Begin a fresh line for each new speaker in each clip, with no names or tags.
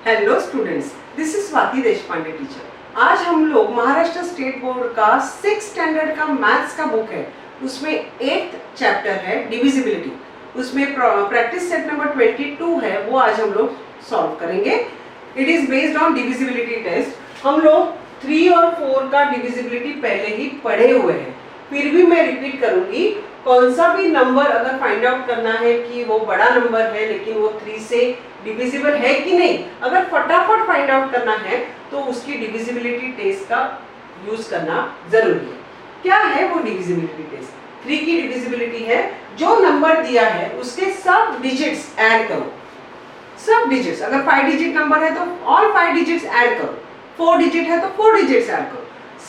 Hello students, this is Swati Deshpande teacher. आज हम लोग महाराष्ट्र स्टेट बोर्ड का 6th स्टैंडर्ड का मैथ्स का बुक है, उसमें 8th चैप्टर है डिविजिबिलिटी। उसमें प्रैक्टिस सेट नंबर 22 है, वो आज हम लोग सॉल्व करेंगे। It is based on divisibility test. हम लोग 3 और 4 का डिविजिबिलिटी पहले ही पढ़े हुए हैं, फिर भी मैं रिपीट करूंगी। कौन सा भी नंबर अगर फाइंड आउट करना है कि वो बड़ा नंबर है लेकिन वो 3 से डिविजिबल है कि नहीं, अगर फटाफट फाइंड आउट करना है तो उसकी डिविजिबिलिटी टेस्ट का यूज करना जरूरी है। क्या है वो डिविजिबिलिटी टेस्ट? 3 की डिविजिबिलिटी है, जो नंबर दिया है उसके सब डिजिट्स ऐड करो। सब डिजिट्स, अगर 5 डिजिट नंबर है तो ऑल 5 डिजिट्स ऐड करो, 4 डिजिट है तो 4 डिजिट्स ऐड करो,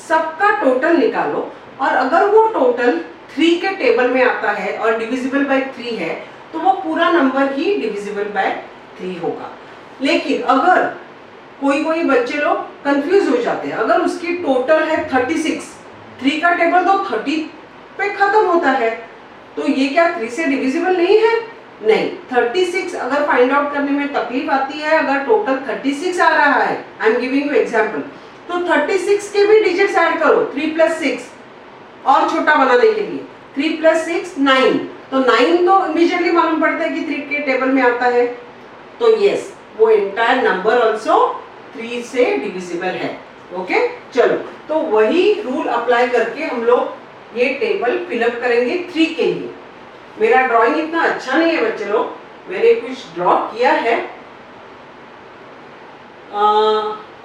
सबका टोटल निकालो। और अगर वो टोटल 3 के टेबल में आता है और डिविजिबल बाय 3 है तो वो पूरा नंबर ही डिविजिबल बाय 3 होगा। लेकिन अगर कोई बच्चे लोग कंफ्यूज हो जाते हैं, अगर उसकी टोटल है 36, 3 का टेबल तो 30 पे खत्म होता है, तो ये क्या 3 से डिविजिबल नहीं है? नहीं, 36 अगर फाइंड आउट करने में तकलीफ आती है, अगर टोटल 36 आ रहा है, I am giving you example, तो 36 के भी डिजिट्स ऐड करो, 3 + 6 और छोटा बनाने के लिए 3 + 6 9, तो 9 तो इमीडिएटली मालूम पड़ता है कि 3 के टेबल में आता है, तो यस वो एंटायर नंबर आल्सो 3 से डिविजिबल है। ओके, चलो तो वही रूल अप्लाई करके हम लोग ये टेबल फिलअप करेंगे 3 के लिए। मेरा ड्राइंग इतना अच्छा नहीं है बच्चे लोग, मैंने कुछ ड्रॉ किया है।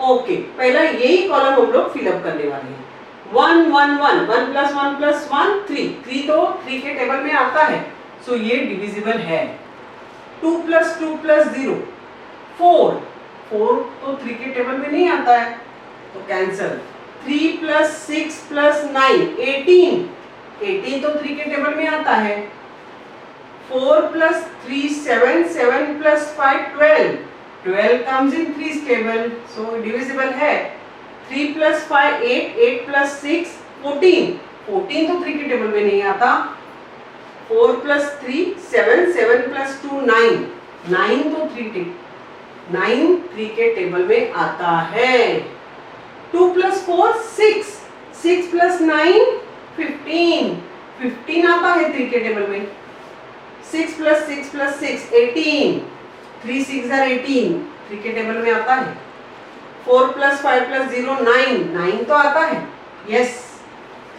ओके, पहला यही कॉलम हम लोग फिलअप करने वाले हैं। 1 1 1 1 + 1 + 1 3, 3 तो 3 के टेबल में आता है, सो ये डिविजिबल है। 2 + 2 + 0 4, 4 तो 3 के टेबल में नहीं आता है, तो कैंसल। 3 + 6 + 9 18, 18 तो 3 के टेबल में आता है। 4 + 3 7, 7 + 5 12, 12 comes in 3's table, so divisible है। 3 + 5 8, 8 + 6 14, 14 तो 3 के टेबल में नहीं आता। 4 + 3 7, 7 + 2 9, 9 तो 3 के टेबल में आता है। 2 + 4 6, 6 + 9 15, 15 आता है 3 के टेबल में। 6 + 6 + 6 18, 3 6 are 18, 3 के टेबल में आता है। 4 + 5 + 0 9, 9 तो आता है, यस।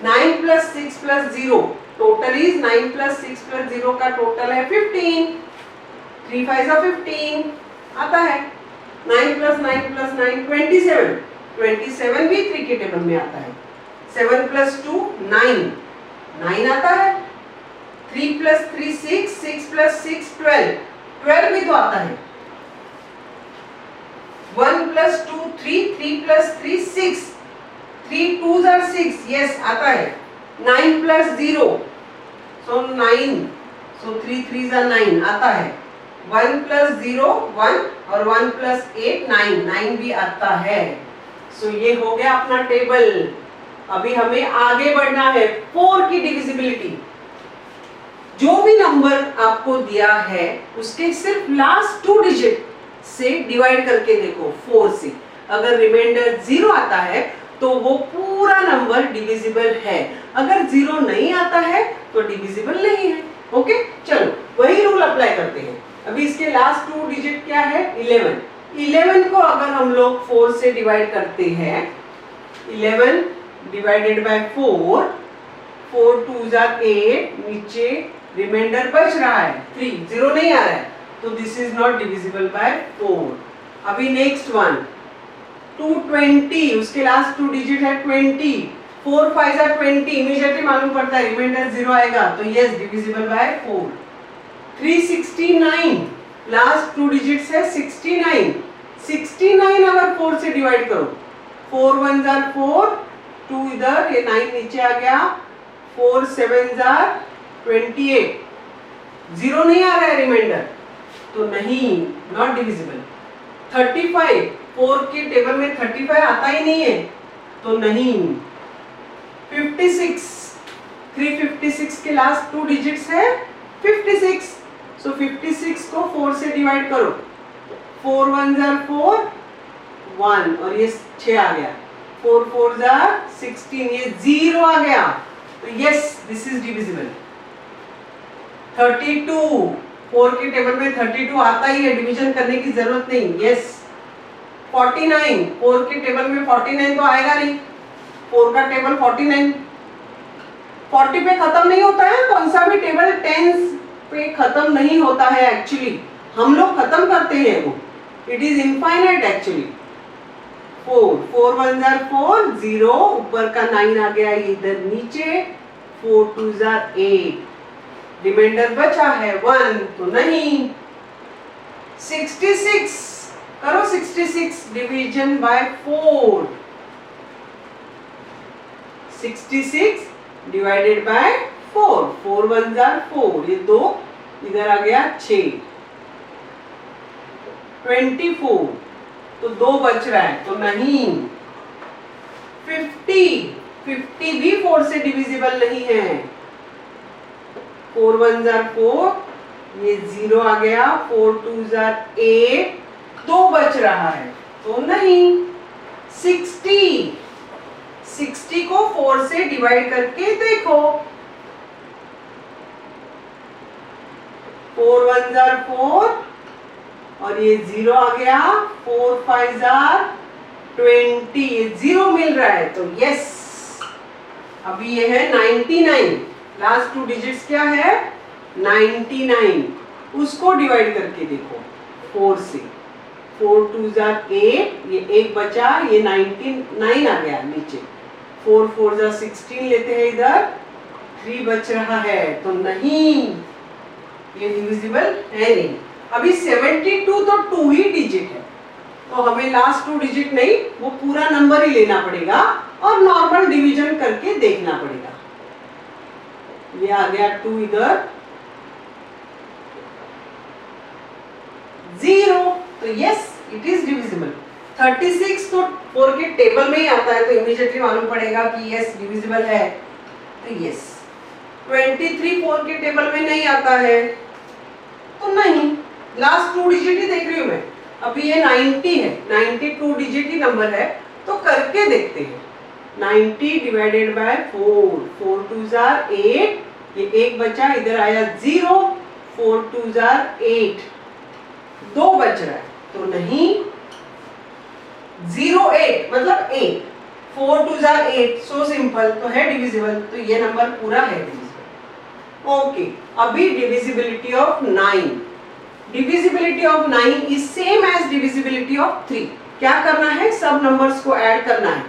9 + 6 + 0, टोटल इज 9 + 6 + 0 का टोटल है 15, 3 5 are 15 आता है। 9 + 9 + 9 27, 27 भी 3 के टेबल में आता है। 7 + 2 9, 9 आता है। 3 + 3 6, 6 + 6 12, 12 भी तो आता है। 1 + 2 3, 3 + 3 6, 3 2s are 6, yes आता है। 9 + 0, so 9, so 3 3s are 9 आता है। 1 + 0 1 और 1 + 8 9, 9 भी आता है। so ये हो गया अपना टेबल। अभी हमें आगे बढ़ना है। 4 की डिविजिबिलिटी, जो भी नंबर आपको दिया है उसके सिर्फ लास्ट 2 डिजिट से डिवाइड करके देखो 4 से। अगर रिमाइंडर 0 आता है तो वो पूरा नंबर डिविजिबल है, अगर 0 नहीं आता है तो डिविजिबल नहीं है। ओके, चलो वही रूल अप्लाई करते हैं। अभी इसके लास्ट 2 डिजिट क्या है? 11। 11 को अगर हम लोग 4 से डिवाइड करते हैं, 11 डिवाइडेड बाय 4, 4 2s are 8, नीचे रिमाइंडर बच रहा है 3, 0 नहीं आ रहा है, तो this is not divisible by 4। अभी नेक्स्ट वन 220, उसके लास्ट 2 डिजिट है 20, 4 5 are 20, इमीडिएटली मालूम पड़ता है रिमाइंडर 0 आएगा, तो yes divisible by 4। 369, last 2 digits है 69, 69 अगर 4 से डिवाइड करो, 4 1s are 4, 2 इधर, ये 9 नीचे आ गया, 4 7s are 28, 0 नहीं आ रहा है रिमाइंडर, तो नहीं, नॉट डिविजिबल। 35, 4 के टेबल में 35 आता ही नहीं है, तो नहीं। 56, 356 के लास्ट 2 डिजिट्स है 56, सो 56 को 4 से डिवाइड करो, 4 1 जार 4 1 और ये 6 आ गया, 4 4 जार 16, ये 0 आ गया, तो यस दिस इज डिविजिबल। 32, 4 के टेबल में 32 आता ही है, डिवीजन करने की जरूरत नहीं, यस। 49, 4 के टेबल में 49 तो आएगा नहीं, 4 का टेबल 49, 40 पे खत्म नहीं होता है, कौन सा भी टेबल 10 पे खत्म नहीं होता है एक्चुअली, हम लोग खत्म करते हैं वो, it is infinite actually. 4 4 1 jar 4 0, ऊपर का 9 आ गया इधर नीचे, 4 2 जार 8, रिमाइंडर बचा है 1 तो नहीं। 66 करो, 66 division bye 4, 66 divided by 4, 4 1 jar 4, ये 2 इधर आ गया 6, 24 तो 2 बच रहा है तो नहीं। 50 50 भी 4 से डिविजिबल नहीं है, 4 1 जार 4, ये 0 आ गया, 4 2 जार 8, 2 बच रहा है तो नहीं। 60 60 को 4 से डिवाइड करके देखो, 4 1 जार 4 और ये 0 आ गया, 4 5 जार 20, ये 0 मिल रहा है तो यस। अभी ये है 99, लास्ट 2 डिजिट्स क्या है 99, उसको डिवाइड करके देखो 4 से, 4 2 जार 8, ये 1 बचा, ये 99 आ गया नीचे, 4 4 जार 16 लेते हैं इधर, 3 बच रहा है तो नहीं, ये डिविजिबल है नहीं। अभी 72 तो 2 ही डिजिट है, तो हमें लास्ट 2 डिजिट नहीं, वो पूरा नंबर ही लेना पड़ेगा और नॉर्मल डिवीजन करके देखना पड़ेगा। ये आ गया 2 इधर, 0 तो यस इट इज डिविजिबल। 36 तो 4 के टेबल में ही आता है तो इमीडिएटली मालूम पड़ेगा कि यस डिविजिबल है तो यस। 23 4 के टेबल में नहीं आता है तो नहीं, लास्ट 2 डिजिट ही देख रही हूं मैं। अभी ये 90 है, 92 डिजिट ही नंबर है तो करके देखते हैं। 90 डिवाइडेड बाय 4, 4 2 जार 8, ये 1 बचा, इधर आया 0, 4 2 जार 8, 2 बच रहा है तो नहीं। 0 8 मतलब 8, 4 2 जार 8, सो सिंपल, तो है डिविजिबल, तो ये नंबर पूरा है डिविजिबल। ओके, अभी divisibility of 9, divisibility of 9 is same as divisibility of 3। क्या करना है, सब नंबर्स को ऐड करना है,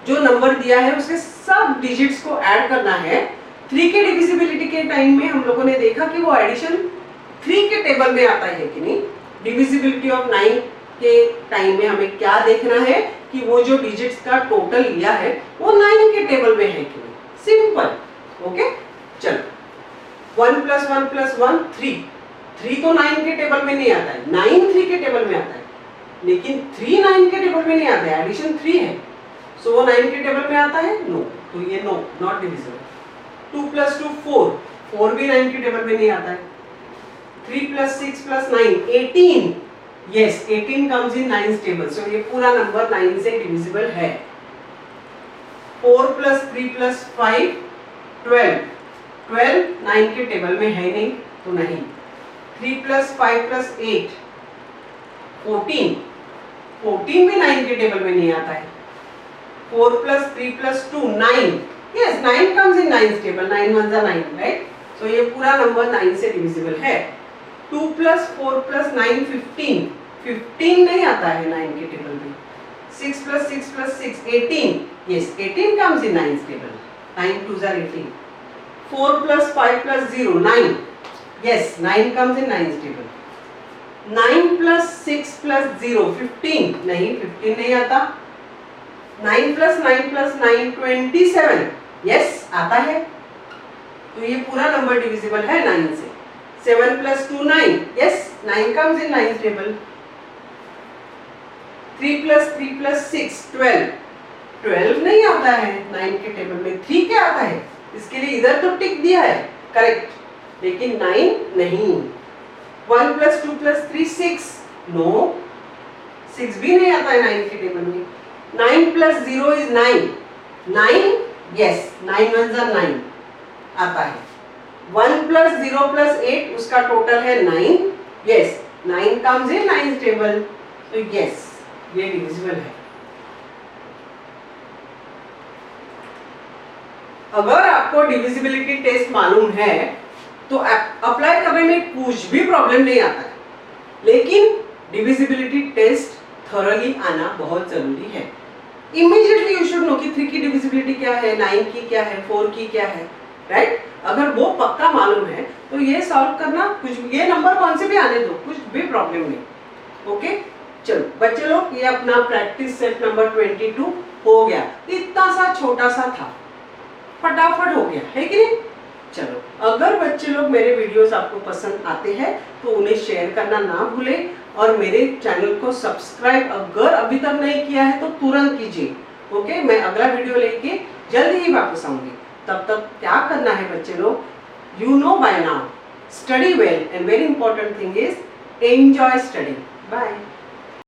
जो नंबर दिया है उसके सब डिजिट्स को ऐड करना है। 3 के डिविजिबिलिटी के टाइम में हम लोगों ने देखा कि वो एडिशन 3 के टेबल में आता है कि नहीं। डिविजिबिलिटी ऑफ 9 के टाइम में हमें क्या देखना है कि वो जो डिजिट्स का टोटल लिया है वो 9 के टेबल में है कि नहीं, सिंपल। ओके चलो, 1 + 1 + 1 3, 3 तो 9 के टेबल में नहीं आता है, 9 3 के टेबल में आता है, लेकिन 3 9 के टेबल में नहीं आता है, एडिशन 3 है, सो वो 9 के टेबल में आता है, नो, तो ये नो, नॉट डिविजिबल। 2 + 2 4, 4 भी 9 के टेबल में नहीं आता है। 3 + 6 + 9 18, यस 18 कम्स इन 9 टेबल, सो ये पूरा नंबर 9 से डिविजिबल है। 4 + 3 + 5 12, 12 9 के टेबल में है नहीं तो नहीं। 3 + 5 + 8 14, 14 भी 9 के टेबल में नहीं आता है। 4 + 3 + 2 9, yes 9 comes in 9 table, 9 1s are 9, right? So ये पूरा नंबर 9 से डिविजिबल है। 2 + 4 + 9 15, 15 नहीं आता है 9 के टेबल में। 6 + 6 + 6 18, yes 18 comes in 9 table, 9 2s are 18। 4 + 5 + 0 9, yes 9 comes in 9 table। 9 + 6 + 0 15, नहीं 15 नहीं आता। 9 + 9 + 9 27, yes आता है, तो ये पूरा नंबर डिविजिबल है 9 से। 7 + 2 9, yes 9 comes in 9 table। 3 + 3 + 6 12, 12 नहीं आता है 9 के टेबल में, 3 क्या आता है, इसके लिए इधर तो टिक दिया है करेक्ट, लेकिन 9 नहीं। 1 + 2 + 3 6, नो, 6 भी नहीं आता है 9 के टेबल में। 9 प्लस 0 इज 9, 9, यस 9 1 जा 9 आता है। 1 प्लस 0 प्लस 8 उसका टोटल है 9, यस 9 कम्स इन 9 टेबल, तो यस ये डिविजिबल है। अगर आपको डिविजिबिलिटी टेस्ट मालूम है तो अप्लाई करने में कुछ भी प्रॉब्लम नहीं आता है, लेकिन डिविजिबिलिटी टेस्ट थॉरली आना बहुत जरूरी है। इमीडिएटली यू शुड नो कि 3 की डिविजिबिलिटी क्या है, 9 की क्या है, 4 की क्या है, राइट? अगर वो पक्का मालूम है तो ये सॉल्व करना, कुछ ये नंबर कौन से भी आने दो, कुछ भी प्रॉब्लम नहीं। ओके, चलो बच्चे लोग, ये अपना प्रैक्टिस सेट नंबर 22 हो गया। इतना सा छोटा सा था, फटाफट हो गया है कि नहीं? चलो, अगर बच्चे लोग मेरे वीडियोस आपको पसंद आते हैं तो उन्हें शेयर करना ना भूलें, और मेरे चैनल को सब्सक्राइब अगर अभी तक नहीं किया है तो तुरंत कीजिए। ओके, मैं अगला वीडियो लेके जल्दी ही वापस आऊंगी। तब तक क्या करना है बच्चे लोग, you know bye now, study well and very important thing is enjoy study. Bye.